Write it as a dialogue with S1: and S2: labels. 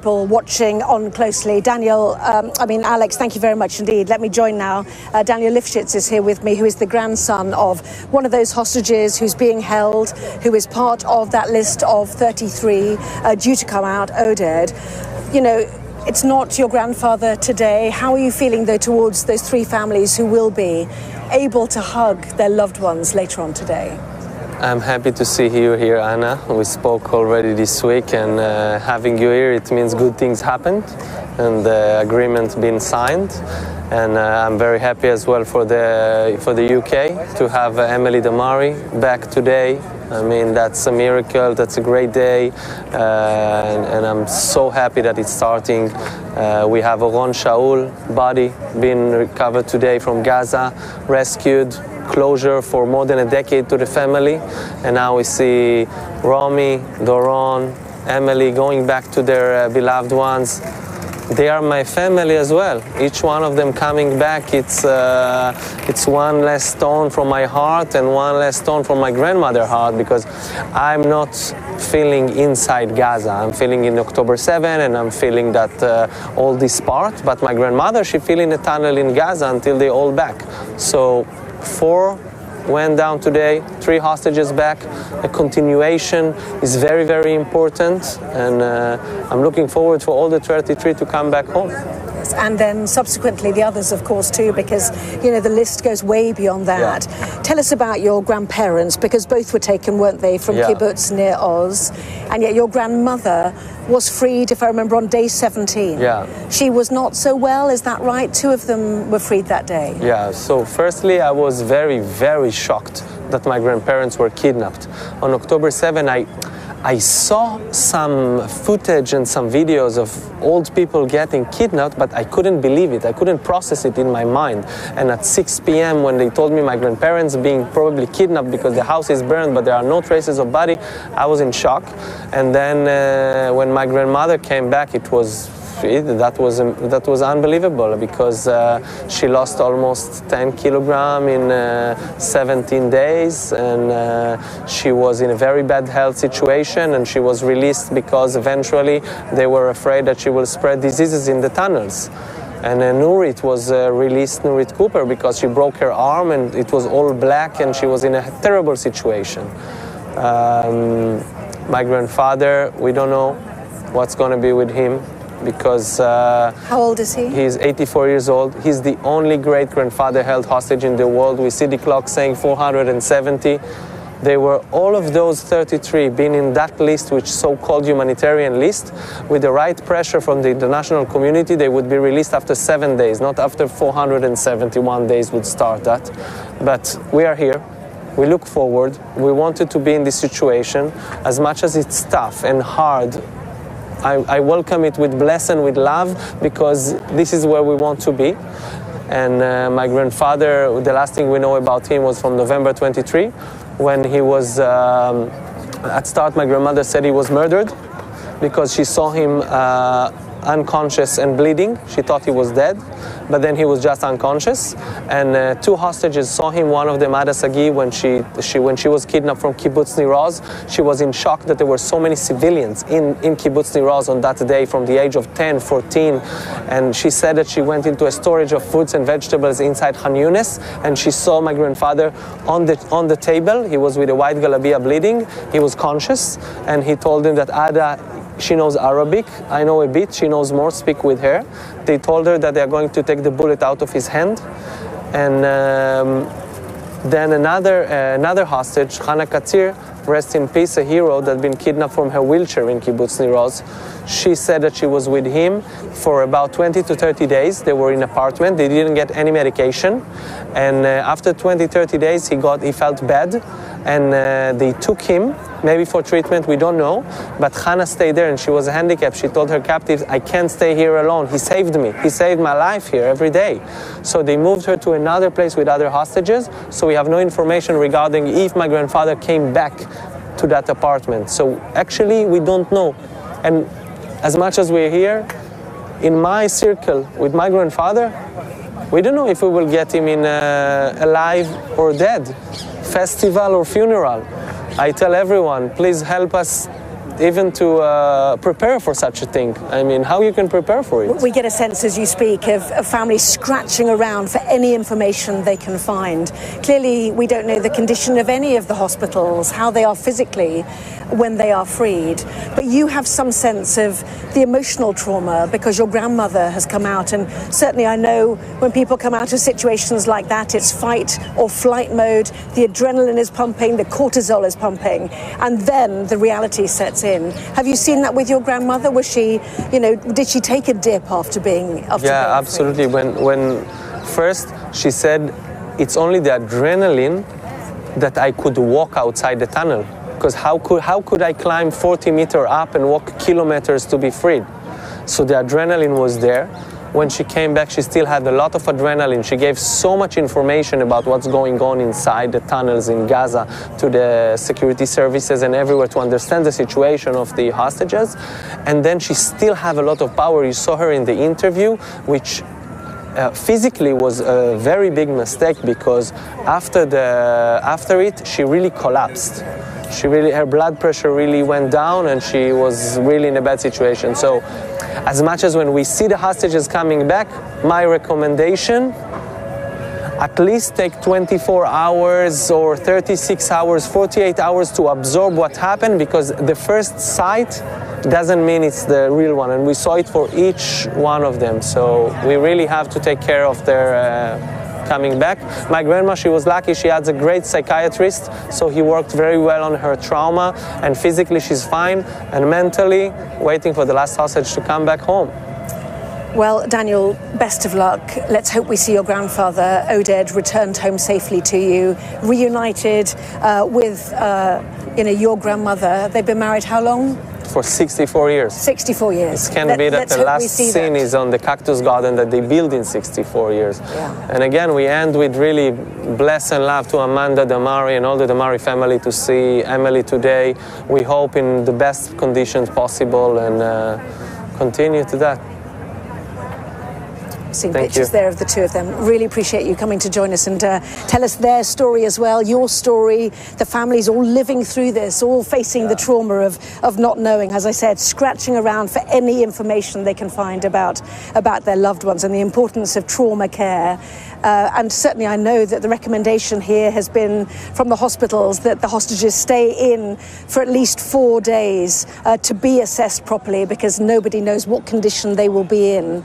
S1: people watching on closely. Alex, thank you very much indeed. Let me join now. Daniel Lifschitz is here with me, who is the grandson of one of those hostages who's being held, who is part of that list of 33 due to come out, Oded. You know, it's not your grandfather today. How are you feeling, though, towards those three families who will be able to hug their loved ones later on today?
S2: I'm happy to see you here, Anna. We spoke already this week, and having you here, it means good things happened and the agreement been signed. And I'm very happy as well for the UK to have Emily Damari back today. I mean, that's a miracle, that's a great day, and I'm so happy that it's starting. We have Oron Shaul body being recovered today from Gaza, rescued, closure for more than a decade to the family, and now we see Romy, Doron, Emily going back to their beloved ones. They are my family as well. Each one of them coming back, it's one less stone from my heart and one less stone from my grandmother's heart, because I'm not feeling inside Gaza. I'm feeling in October 7, and I'm feeling that all this part, but my grandmother, she feeling a tunnel in Gaza until they all back. So 4 went down today, 3 hostages back. A continuation is very, very important, and I'm looking forward for all the 33 to come back home.
S1: Yes, and then subsequently the others, of course, too, because, you know, the list goes way beyond that. Yeah. Tell us about your grandparents, because both were taken, weren't they, from kibbutz near Oz, and yet your grandmother was freed, if I remember, on day 17.
S2: Yeah.
S1: She was not so well, is that right? 2 of them were freed that day.
S2: Yeah, so firstly, I was very, very shocked that my grandparents were kidnapped. On October 7, I saw some footage and some videos of old people getting kidnapped, but I couldn't believe it. I couldn't process it in my mind. And at 6 p.m. when they told me my grandparents being probably kidnapped because the house is burned but there are no traces of body, I was in shock. And then when my grandmother came back, that was unbelievable, because she lost almost 10 kilograms in 17 days, and she was in a very bad health situation, and she was released because eventually they were afraid that she will spread diseases in the tunnels. And Nurit was released, Nurit Cooper, because she broke her arm and it was all black and she was in a terrible situation. My grandfather, we don't know what's going to be with him, because
S1: how old is he?
S2: He's 84 years old. He's the only great-grandfather held hostage in the world. We see the clock saying 470. They were, all of those 33 being in that list, which so-called humanitarian list, with the right pressure from the international community, they would be released after 7 days, not after 471 days would start that. But we are here. We look forward. We wanted to be in this situation. As much as it's tough and hard, I welcome it with blessing, with love, because this is where we want to be. And my grandfather, the last thing we know about him was from November 23, when he was, at start my grandmother said he was murdered, because she saw him unconscious and bleeding. She thought he was dead, but then he was just unconscious. And 2 hostages saw him, one of them, Ada Sagi, when she was kidnapped from kibbutz Nir Oz. She was in shock that there were so many civilians in kibbutz Nir Oz on that day, from the age of 10, 14. And she said that she went into a storage of fruits and vegetables inside Khan Yunis, and she saw my grandfather on the table. He was with a white galabiya bleeding. He was conscious, and he told him that Ada, she knows Arabic, I know a bit, she knows more, speak with her. They told her that they are going to take the bullet out of his hand. And then another hostage, Hannah Katzir, rest in peace, a hero that had been kidnapped from her wheelchair in kibbutz Nir Oz. She said that she was with him for about 20 to 30 days. They were in an apartment. They didn't get any medication. And after 20, 30 days, he felt bad. And they took him, maybe for treatment, we don't know. But Hannah stayed there, and she was handicapped. She told her captives, I can't stay here alone. He saved me. He saved my life here every day. So they moved her to another place with other hostages. So we have no information regarding if my grandfather came back to that apartment. So actually, we don't know. And as much as we're here, in my circle with my grandfather, we don't know if we will get him in alive or dead, festival or funeral. I tell everyone, please help us even to prepare for such a thing. I mean, how you can prepare for it?
S1: We get a sense as you speak of families scratching around for any information they can find. Clearly, we don't know the condition of any of the hospitals, how they are physically when they are freed. But you have some sense of the emotional trauma because your grandmother has come out, and certainly I know when people come out of situations like that, it's fight or flight mode, the adrenaline is pumping, the cortisol is pumping, and then the reality sets in. Have you seen that with your grandmother? Was she, did she take a dip after being freed?
S2: Yeah, absolutely. When first she said it's only the adrenaline that I could walk outside the tunnel. Because how could I climb 40 meters up and walk kilometers to be freed? So the adrenaline was there. When she came back, she still had a lot of adrenaline. She gave so much information about what's going on inside the tunnels in Gaza to the security services and everywhere to understand the situation of the hostages. And then she still had a lot of power. You saw her in the interview, which physically was a very big mistake because after it, she really collapsed. Her blood pressure really went down and she was really in a bad situation. So as much as when we see the hostages coming back, my recommendation, at least take 24 hours or 36 hours, 48 hours to absorb what happened, because the first sight doesn't mean it's the real one. And we saw it for each one of them. So we really have to take care of their coming back. My grandma, she was lucky, she had a great psychiatrist, so he worked very well on her trauma, and physically she's fine, and mentally waiting for the last hostage to come back home.
S1: Well, Daniel, best of luck. Let's hope we see your grandfather, Oded, returned home safely to you, reunited with your grandmother. They've been married how long?
S2: For 64 years.
S1: 64 years.
S2: It can be that the last scene is on the cactus garden that they built in 64 years.
S1: Yeah.
S2: And again, we end with really bless and love to Amanda Damari and all the Damari family to see Emily today. We hope in the best conditions possible and continue to that.
S1: Seeing pictures there of the two of them. Really appreciate you coming to join us and tell us their story as well, your story. The families all living through this, all facing the trauma of not knowing, as I said, scratching around for any information they can find about their loved ones and the importance of trauma care. And certainly I know that the recommendation here has been from the hospitals that the hostages stay in for at least 4 days to be assessed properly, because nobody knows what condition they will be in.